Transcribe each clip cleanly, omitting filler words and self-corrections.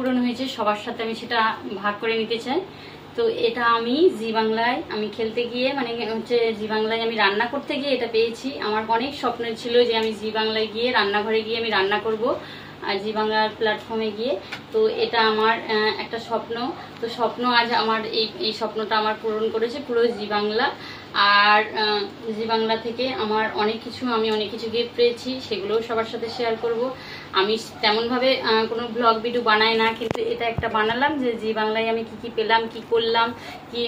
পূরণ হয়েছে, সবার সাথে আমি সেটা ভাগ করে নিতে চাই। তো এটা আমি জি বাংলায় আমি খেলতে গিয়ে মানে হচ্ছে জি বাংলায় আমি রান্না করতে গিয়ে এটা পেয়েছি। আমার অনেক স্বপ্ন ছিল যে আমি জি বাংলায় গিয়ে রান্নাঘরে গিয়ে আমি রান্না করব, আর জি বাংলার প্ল্যাটফর্মে গিয়ে। তো এটা আমার একটা স্বপ্ন। তো স্বপ্ন আজ আমার এই স্বপ্নটা আমার পূরণ করেছে পুরো জি বাংলা। আর জি বাংলা থেকে আমার অনেক কিছু গিফট পেয়েছি, সেগুলোও সবার সাথে শেয়ার করব। আমি তেমনভাবে কোনো ব্লগ ভিডিও বানাই না, কিন্তু এটা একটা বানালাম যে জি বাংলায় আমি কি পেলাম, কি করলাম, কি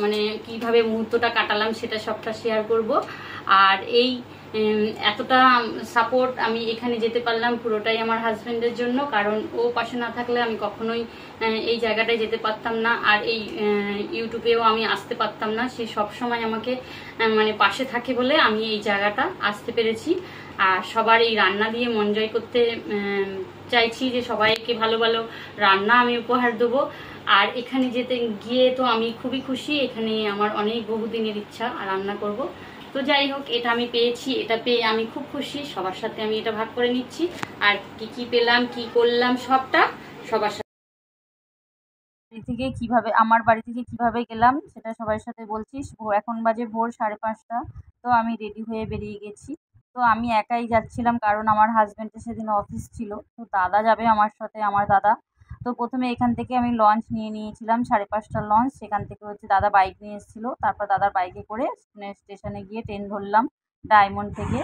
মানে কিভাবে মুহূর্তটা কাটালাম সেটা সবটা শেয়ার করব। আর এই এতটা সাপোর্ট আমি এখানে যেতে পারলাম পুরোটাই আমার হাজব্যান্ডের জন্য, কারণ ও পাশে না থাকলে আমি কখনোই এই জায়গাটায় যেতে পারতাম না, আর এই ইউটিউবেও আমি আসতে পারতাম না। সে সবসময় আমাকে মানে পাশে থাকে বলে আমি এই জায়গাটা আসতে পেরেছি। আর সবার এই রান্না দিয়ে মন জয় করতে চাইছি, যে সবাইকে ভালো ভালো রান্না আমি উপহার দেবো। আর এখানে যেতে গিয়ে তো আমি খুবই খুশি, এখানে আমার অনেক বহুদিনের ইচ্ছা রান্না করব। তো যাই হোক, এটা আমি পেয়েছি, এটা পেয়ে আমি খুব খুশি। সবার সাথে আমি এটা ভাগ করে নিচ্ছি, আর কি পেলাম, কি করলাম সবটা সবার সাথে আমার বাড়ি থেকে কিভাবে গেলাম সেটা সবার সাথে বলছি। এখন বাজে ভোর 5:30। তো আমি রেডি হয়ে বেরিয়ে গেছি। তো আমি একাই যাচ্ছিলাম, কারণ আমার হাজব্যান্ডের সেদিন অফিস ছিল। তো দাদা যাবে আমার সাথে, আমার দাদা। তো প্রথমে এখান থেকে আমি লঞ্চ নিয়েছিলাম, 5:30টার লঞ্চ। সেখান থেকে হচ্ছে দাদা বাইক নিয়ে এসেছিলো। তারপর দাদার বাইকে করে স্টেশনে গিয়ে ট্রেন ধরলাম ডায়মন্ড থেকে।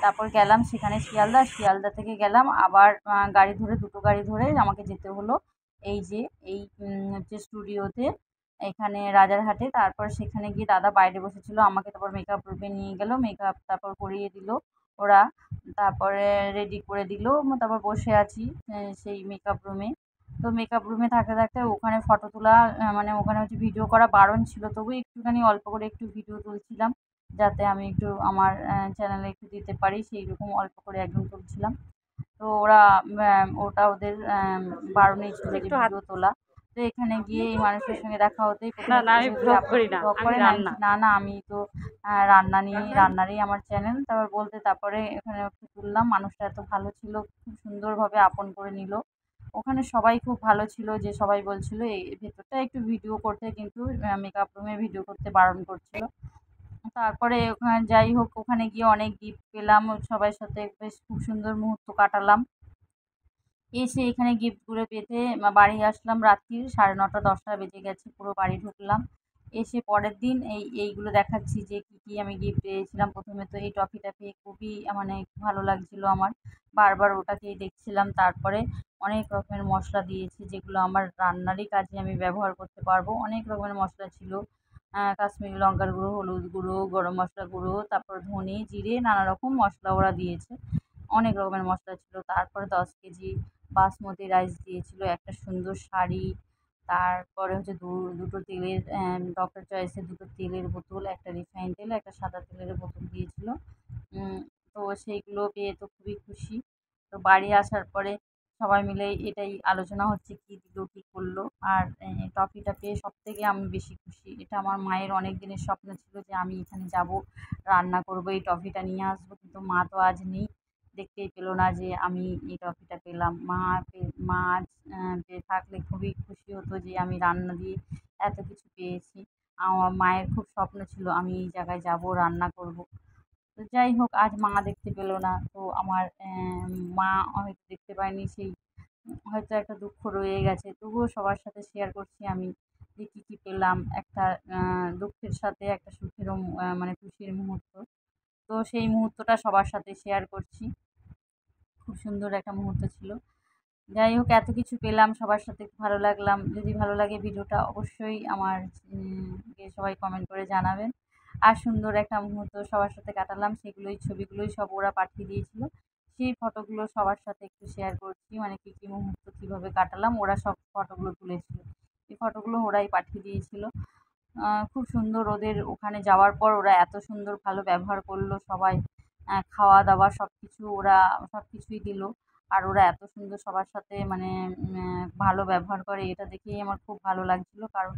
তারপর গেলাম সেখানে শিয়ালদা থেকে গেলাম আবার গাড়ি ধরে, দুটো গাড়ি ধরে আমাকে যেতে হলো এই যে এই হচ্ছে স্টুডিওতে, এখানে রাজারহাটে। তারপর সেখানে গিয়ে দাদা বাইরে বসেছিল, আমাকে তারপর মেকআপ রুমে নিয়ে গেল, মেকআপ তারপর করিয়ে দিল ওরা। তারপরে রেডি করে দিল, তারপর বসে আছি সেই মেকআপ রুমে। তো মেকআপ রুমে থাকতে থাকতে ওখানে ফটো তোলা মানে ওখানে হচ্ছে ভিডিও করা বারণ ছিল, তবু একটুখানি অল্প করে একটু ভিডিও তুলছিলাম, যাতে আমি একটু আমার চ্যানেলে একটু দিতে পারি, সেই রকম অল্প করে একদম তুলছিলাম। তো ওরা ওটা ওদের বারণেই ছিল যে ভিডিও তোলা। তো এখানে গিয়ে এই মানুষের সঙ্গে দেখা হতেই ব্লগ করে না না, আমি তো রান্নারই আমার চ্যানেল। তারপর বলতে তারপরে এখানে একটু তুললাম। মানুষটা এত ভালো ছিল, খুব সুন্দরভাবে আপন করে নিল। ওখানে সবাই খুব ভালো ছিল, যে সবাই বলছিল এই ভেতরটা একটু ভিডিও করতে, কিন্তু মেকআপ রুমে ভিডিও করতে বারণ করছিল। তারপরে ওখানে যাই হোক, ওখানে গিয়ে অনেক গিফট পেলাম, সবার সাথে বেশ খুব সুন্দর মুহূর্ত কাটালাম। এসে এখানে গিফটগুলো পেতে বাড়ি আসলাম রাত্রির 9:30-10টা বেজে গেছে, পুরো বাড়ি ঢুকলাম। এসে পরের দিন এইগুলো দেখাচ্ছি যে কী আমি গিফট পেয়েছিলাম। প্রথমে তো এই ট্রফিটা পেয়ে খুবই মানে ভালো লাগছিলো আমার, বারবার ওটাকেই দেখছিলাম। তারপরে অনেক রকমের মশলা দিয়েছে, যেগুলো আমার রান্নারই কাজে আমি ব্যবহার করতে পারবো। অনেক রকমের মশলা ছিল, কাশ্মীরি লঙ্কার গুঁড়ো, হলুদ গুঁড়ো, গরম মশলা গুঁড়ো, তারপর ধনে জিরে, নানা রকম মশলা ওরা দিয়েছে, অনেক রকমের মশলা ছিল। তারপরে 10 কেজি বাসমতি রাইস দিয়েছিল, একটা সুন্দর শাড়ি, তারপরে হচ্ছে দুটো তেলের ডক্টর চয়েসের দুটো তেলের বোতল, একটা রিফাইন তেল, একটা সাদা তেলের বোতল দিয়েছিল। তো সেইগুলো পেয়ে তো খুবই খুশি। তো বাড়ি আসার পরে সবাই মিলে এটাই আলোচনা হচ্ছে কী দিল, কী করলো। আর ট্রফিটা পেয়ে সবথেকে আমি বেশি খুশি। এটা আমার মায়ের অনেক দিনের স্বপ্ন ছিল যে আমি এখানে যাব, রান্না করব, এই ট্রফিটা নিয়ে আসবো, কিন্তু মা তো আজ নেই, দেখতেই পেলো না যে আমি এই ট্রফিটা পেলাম। মা আজ পেয়ে থাকলে খুবই খুশি হতো যে আমি রান্না দিয়ে এত কিছু পেয়েছি। আমার মায়ের খুব স্বপ্ন ছিল আমি এই জায়গায় যাব, রান্না করব। তো যাই হোক, আজ মা দেখতে পেলো না, তো আমার মা হয়তো দেখতে পায়নি, সেই হয়তো একটা দুঃখ রয়ে গেছে। তবুও সবার সাথে শেয়ার করছি আমি যে কী পেলাম, একটা দুঃখের সাথে একটা সুখেরও মানে খুশির মুহূর্ত। তো সেই মুহূর্তটা সবার সাথে শেয়ার করছি, খুব সুন্দর একটা মুহূর্ত ছিল। যাই হোক, এত কিছু পেলাম, সবার সাথে ভালো লাগলাম। যদি ভালো লাগে ভিডিওটা অবশ্যই আমার কে সবাই কমেন্ট করে জানাবেন। আর সুন্দর একটা মুহূর্ত সবার সাথে কাটালাম, ছবিগুলোই সব ওরা পাঠিয়ে দিয়েছিল। সেই ফটোগুলো সবার সাথে একটু শেয়ার করছি, মানে কী মুহূর্ত কীভাবে কাটালাম, ওরা সব ফটোগুলো তুলেছিল। এই ফটোগুলো ওরাই পাঠিয়ে দিয়েছিল। খুব সুন্দর, ওদের ওখানে যাওয়ার পর ওরা এত সুন্দর ভালো ব্যবহার করলো সবাই, খাওয়া দাওয়া ওরা সব কিছুই দিল। আর ওরা এত সুন্দর সবার সাথে মানে ভালো ব্যবহার করে, এটা দেখেই আমার খুব ভালো লাগছিলো। কারণ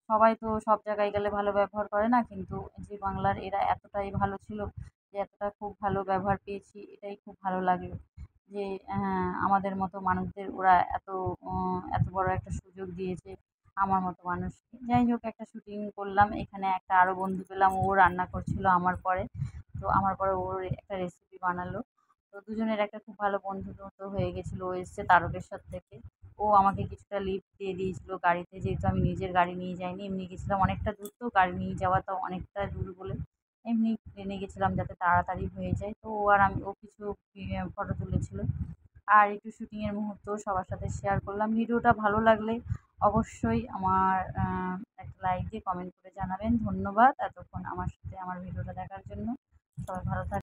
সবাই তো সব জায়গায় গেলে ভালো ব্যবহার করে না, কিন্তু জি বাংলার এরা এতটাই ভালো ছিল যে এতটা খুব ভালো ব্যবহার পেয়েছি, এটাই খুব ভালো লাগলো। যে আমাদের মতো মানুষদের ওরা এত বড় একটা সুযোগ দিয়েছে আমার মতো মানুষকে। যাই হোক, একটা শুটিং করলাম। এখানে একটা আরও বন্ধু পেলাম, ও রান্না করছিল আমার পরে। তো আমার পরে ওর একটা রেসিপি বানালো। তো দুজনের একটা খুব ভালো বন্ধুত্ব মতো হয়ে গেছিলো। ও এসছে তারকেশ্বর থেকে। ও আমাকে কিছুটা লিফট দিয়ে দিয়েছিল গাড়িতে, যেহেতু আমি নিজের গাড়ি নিয়ে যাইনি, এমনি গেছিলাম অনেকটা দূর, তো গাড়ি নিয়ে যাওয়াটা অনেকটা দূর বলে এমনি ট্রেনে গেছিলাম যাতে তাড়াতাড়ি হয়ে যায়। তো ও কিছু ফটো তুলেছিল আর একটু শুটিংয়ের মুহূর্ত সবার সাথে শেয়ার করলাম। ভিডিওটা ভালো লাগলে অবশ্যই আমার একটা লাইক দিয়ে কমেন্ট করে জানাবেন। ধন্যবাদ এতক্ষণ আমার সাথে আমার ভিডিওটা দেখার জন্য। সবাই ভালো থাকবেন।